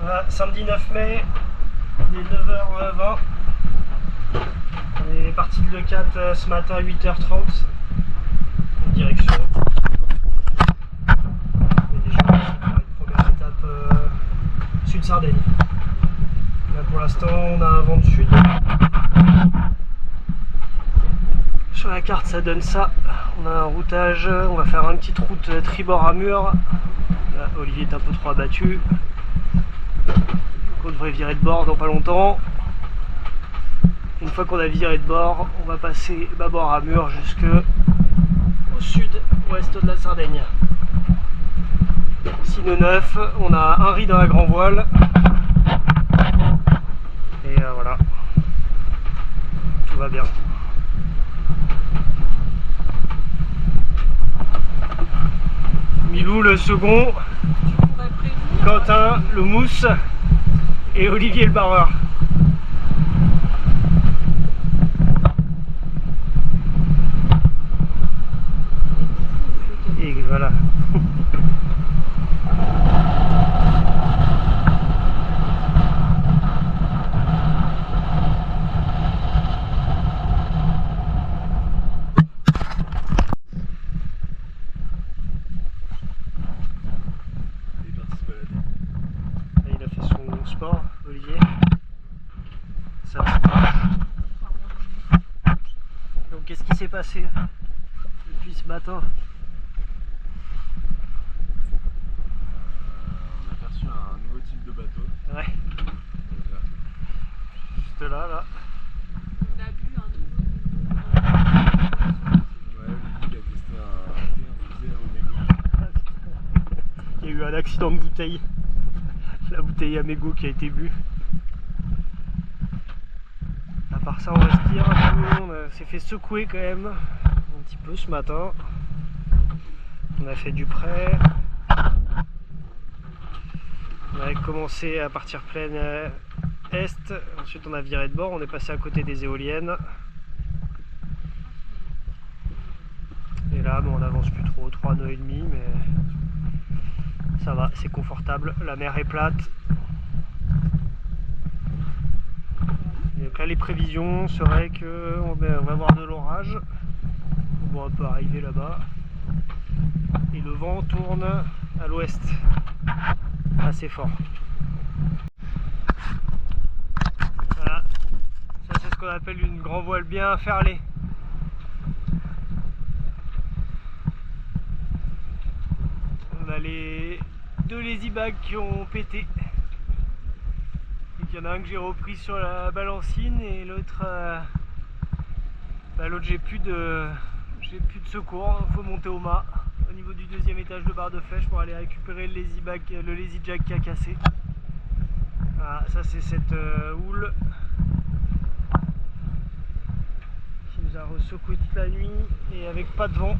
Voilà, samedi 9 mai, il est 9h20. On est parti de Leucate ce matin à 8h30 en direction. Et déjà on va faire une première étape sud Sardaigne. Là pour l'instant on a un vent de sud. Sur la carte ça donne ça. On a un routage, on va faire une petite route tribord à mur. Là, Olivier est un peu trop abattu. On devrait virer de bord dans pas longtemps. Une fois qu'on a viré de bord, on va passer bâbord à mur jusque au sud-ouest de la Sardaigne. Sino 9, on a un riz dans la grand voile. Et voilà, tout va bien. Milou le second, Quentin le mousse et Olivier le barreur. Et voilà. Il a fait son sport, Olivier. Ça marche. Donc qu'est-ce qui s'est passé depuis ce matin? On a aperçu un nouveau type de bateau. Ouais. Juste là. On a bu un nouveau. Ouais, Olivier a testé un thé infusé au mégot. Il y a eu un accident de bouteille. La bouteille à mégot qui a été bue. À part ça on respire un peu, on s'est fait secouer quand même un petit peu ce matin. On a fait du prêt. On avait commencé à partir pleine est, ensuite on a viré de bord, on est passé à côté des éoliennes. Et là bon, on avance plus trop, 3 nœuds et demi, mais ça va, c'est confortable, la mer est plate. Et donc là les prévisions seraient qu'on va avoir de l'orage, on va un peu arriver là-bas, et le vent tourne à l'ouest, assez fort. Voilà, ça c'est ce qu'on appelle une grand voile bien ferlée. On a les deux lazy bags qui ont pété. Il y en a un que j'ai repris sur la balancine et l'autre, j'ai plus de secours, il faut monter au mât au niveau du deuxième étage de barre de flèche pour aller récupérer le lazy jack qui a cassé. Voilà, ça c'est cette houle qui nous a secoué toute la nuit et avec pas de vent.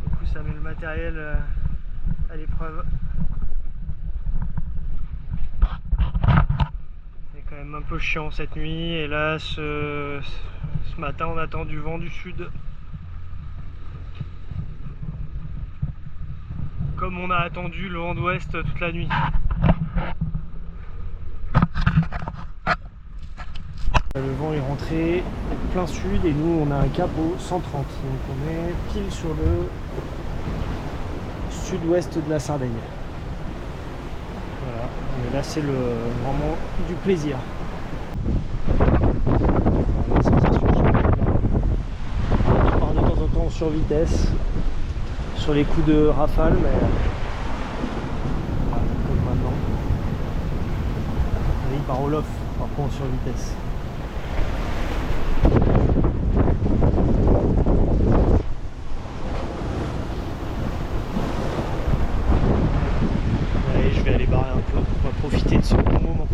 Du coup ça met le matériel à l'épreuve. C'est quand même un peu chiant cette nuit et là ce matin on attend du vent du sud. Comme on a attendu le vent d'ouest toute la nuit. Le vent est rentré plein sud et nous on a un cap au 130. Donc on est pile sur le sud-ouest de la Sardaigne. Voilà, et là c'est vraiment du plaisir. On part de temps en temps sur vitesse, sur les coups de rafale, mais voilà, comme maintenant. Là, il part au lof, par contre sur vitesse. Allez, je vais aller barrer un peu, on va profiter de ce bon moment.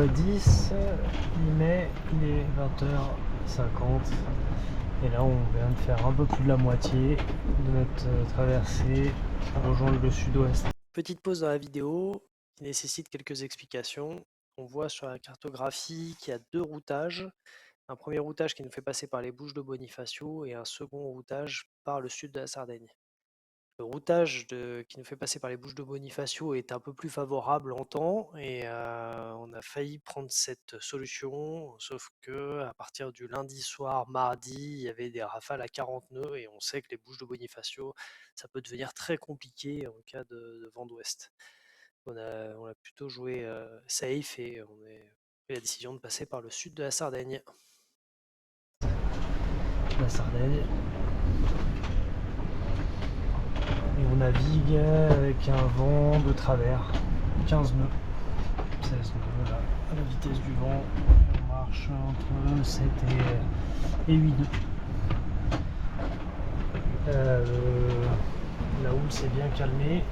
10 mai, il est 20h50 et là on vient de faire un peu plus de la moitié de notre traversée pour rejoindre le sud-ouest. Petite pause dans la vidéo qui nécessite quelques explications. On voit sur la cartographie qu'il y a deux routages. Un premier routage qui nous fait passer par les Bouches de Bonifacio et un second routage par le sud de la Sardaigne. Le routage qui nous fait passer par les Bouches de Bonifacio est un peu plus favorable en temps et on a failli prendre cette solution, sauf que à partir du lundi soir, mardi, il y avait des rafales à 40 nœuds et on sait que les Bouches de Bonifacio, ça peut devenir très compliqué en cas de vent d'ouest. On a plutôt joué safe et on a pris la décision de passer par le sud de la Sardaigne. La Sardaigne. Et on navigue avec un vent de travers, 15 nœuds, 16 nœuds là, à la vitesse du vent. On marche entre 7 et 8 nœuds. La houle s'est bien calmée.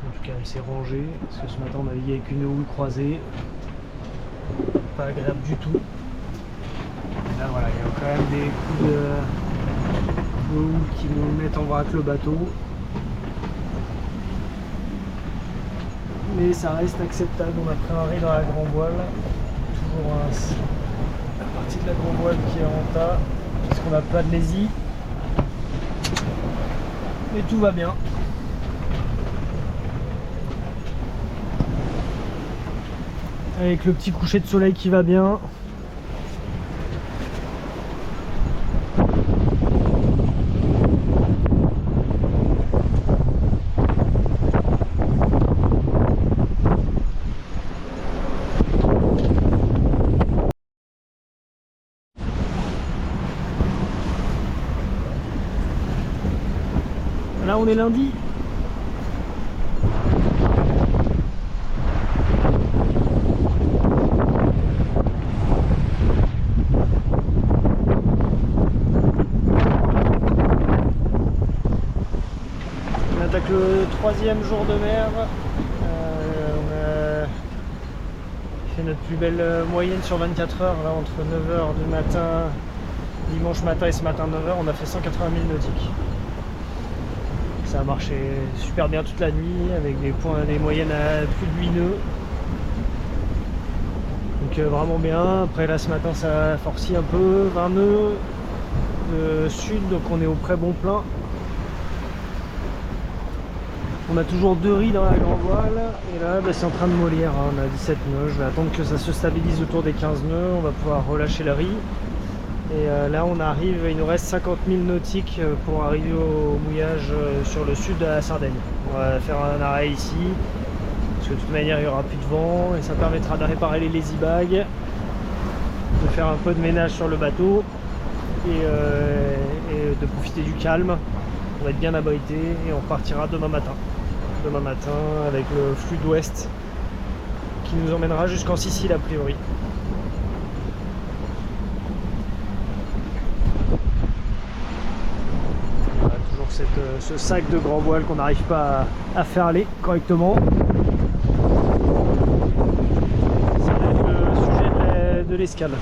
En tout cas, elle s'est rangée, parce que ce matin on naviguait avec une houle croisée. Pas agréable du tout. Et là, voilà, il y a quand même des coups de houle qui nous mettent en vrac le bateau. Mais ça reste acceptable. On a pris un riz dans la grand voile. Toujours la partie de la grand voile qui est en tas, parce qu'on n'a pas de lésille. Mais tout va bien. Avec le petit coucher de soleil qui va bien. Là on est lundi. On attaque le 3e jour de mer. On a fait notre plus belle moyenne sur 24 heures là, entre 9h du matin, dimanche matin et ce matin 9h, on a fait 180 000 nautiques. Ça a marché super bien toute la nuit avec des moyennes à plus de 8 nœuds. Donc vraiment bien. Après là ce matin ça a forci un peu, 20 nœuds sud, donc on est au près bon plein. On a toujours 2 riz dans la grand voile et là c'est en train de mollir, hein. On a 17 nœuds, je vais attendre que ça se stabilise autour des 15 nœuds, on va pouvoir relâcher le riz. Et là on arrive, il nous reste 50 000 nautiques pour arriver au mouillage sur le sud de la Sardaigne. On va faire un arrêt ici, parce que de toute manière il n'y aura plus de vent et ça permettra de réparer les lazy bags, de faire un peu de ménage sur le bateau et de profiter du calme. On va être bien abrité et on repartira demain matin. Demain matin avec le flux d'ouest qui nous emmènera jusqu'en Sicile a priori. Ce sac de grand voile qu'on n'arrive pas à faire aller correctement. Ça va être le sujet de l'escale.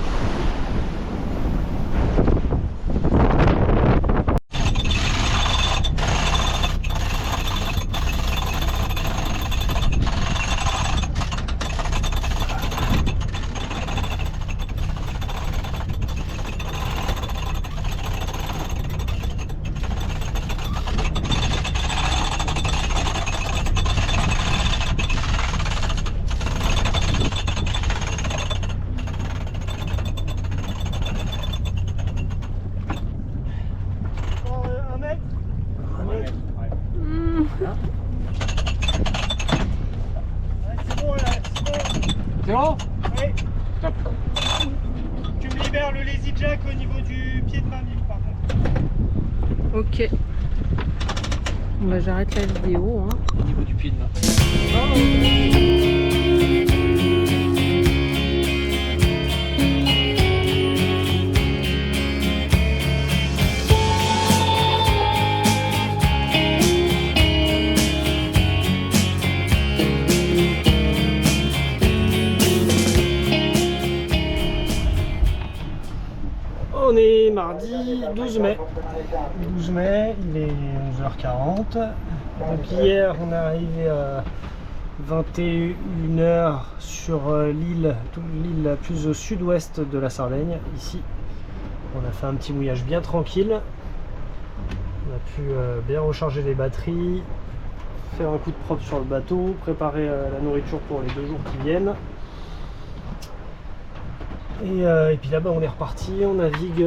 C'est bon? Oui. Top. Tu me libères le lazy jack au niveau du pied de ma mine par contre. Ok. Bah, j'arrête la vidéo. Hein. Au niveau du pied de main. On est mardi 12 mai. 12 mai, il est 11h40. Donc hier, on est arrivé à 21h sur l'île la plus au sud-ouest de la Sardaigne, ici. On a fait un petit mouillage bien tranquille. On a pu bien recharger les batteries, faire un coup de propre sur le bateau, préparer la nourriture pour les 2 jours qui viennent. Et puis là-bas on est reparti, on navigue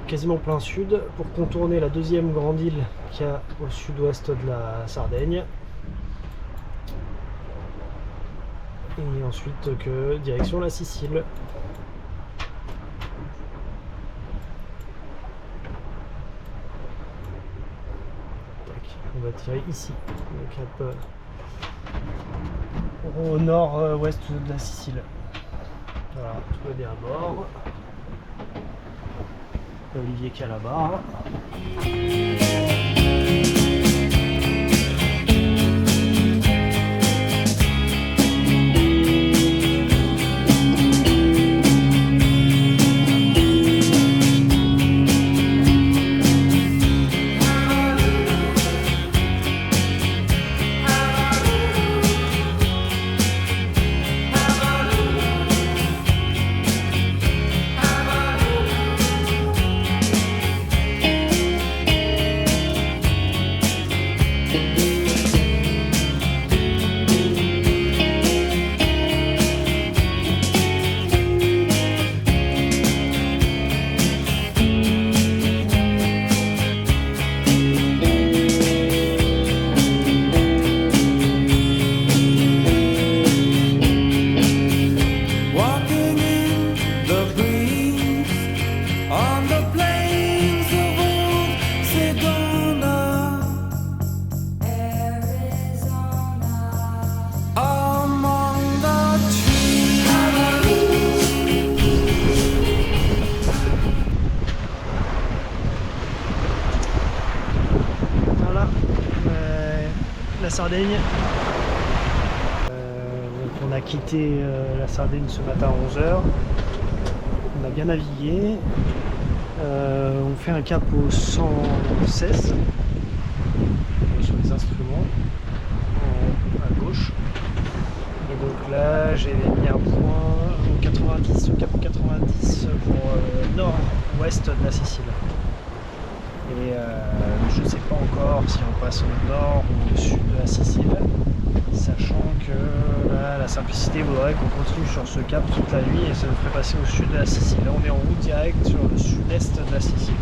quasiment plein sud pour contourner la deuxième grande île qu'il y a au sud-ouest de la Sardaigne. Et ensuite direction la Sicile. On va tirer ici, le cap au nord-ouest de la Sicile. Voilà, tout va bien à bord. Olivier qui est à la barre. La Sardaigne. Donc on a quitté la Sardaigne ce matin à 11h. On a bien navigué. On fait un cap au 116 sur les instruments à gauche. Et donc là j'ai mis un point au 90, au cap 90 pour nord-ouest de la Sicile. Et je ne sais pas encore si on passe au nord ou au sud de la Sicile, sachant que là, la simplicité voudrait qu'on continue sur ce cap toute la nuit et ça nous ferait passer au sud de la Sicile. Là on est en route directe sur le sud-est de la Sicile.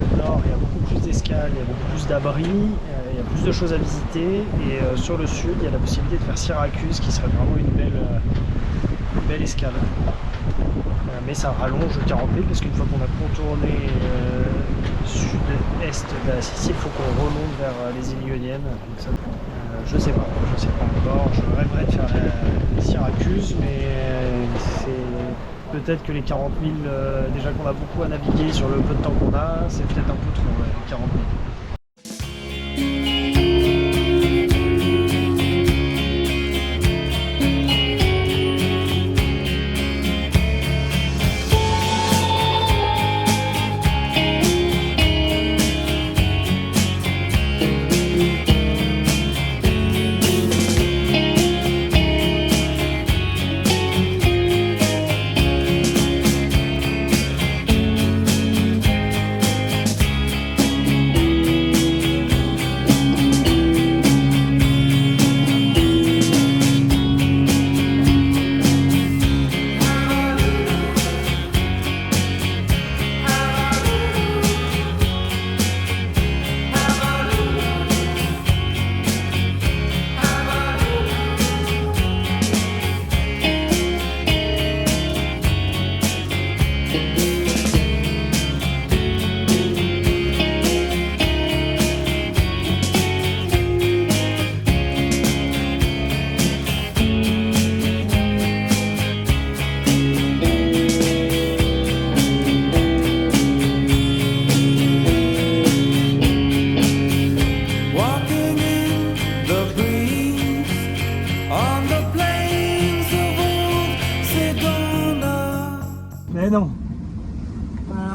Au nord il y a beaucoup plus d'escales, il y a beaucoup plus d'abris, il y a plus de choses à visiter et sur le sud il y a la possibilité de faire Syracuse qui serait vraiment une belle escale. Mais ça rallonge 40 000 parce qu'une fois qu'on a contourné sud-est de la Sicile, il faut qu'on remonte vers les îles Ioniennes. Donc ça, je sais pas encore. Je rêverais de faire les Syracuse, mais c'est peut-être que les 40 000, déjà qu'on a beaucoup à naviguer sur le peu de temps qu'on a, c'est peut-être un peu trop, les 40 000.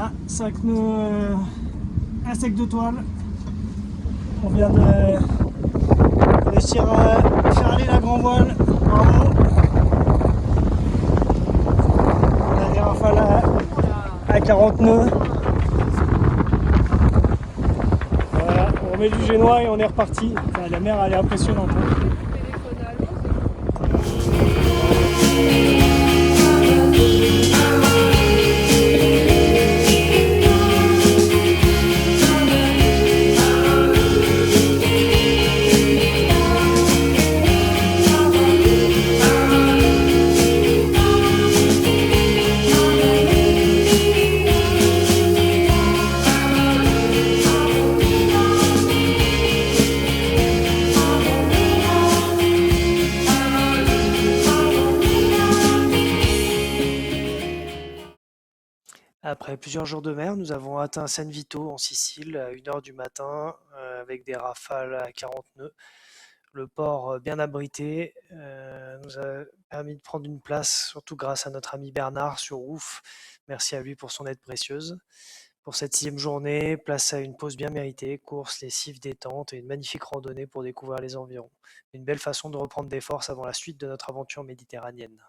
Voilà, 5 nœuds, un sec de toile. On vient de réussir à faire aller la grand voile. Bravo. On a des rafales à 40 nœuds. Voilà, on remet du génois et on est reparti. Enfin, la mer elle est impressionnante. Hein. Après plusieurs jours de mer, nous avons atteint San Vito en Sicile à 1 h du matin avec des rafales à 40 nœuds. Le port bien abrité nous a permis de prendre une place, surtout grâce à notre ami Bernard sur Ouf. Merci à lui pour son aide précieuse. Pour cette 6e journée, place à une pause bien méritée, course, lessive, détente et une magnifique randonnée pour découvrir les environs. Une belle façon de reprendre des forces avant la suite de notre aventure méditerranéenne.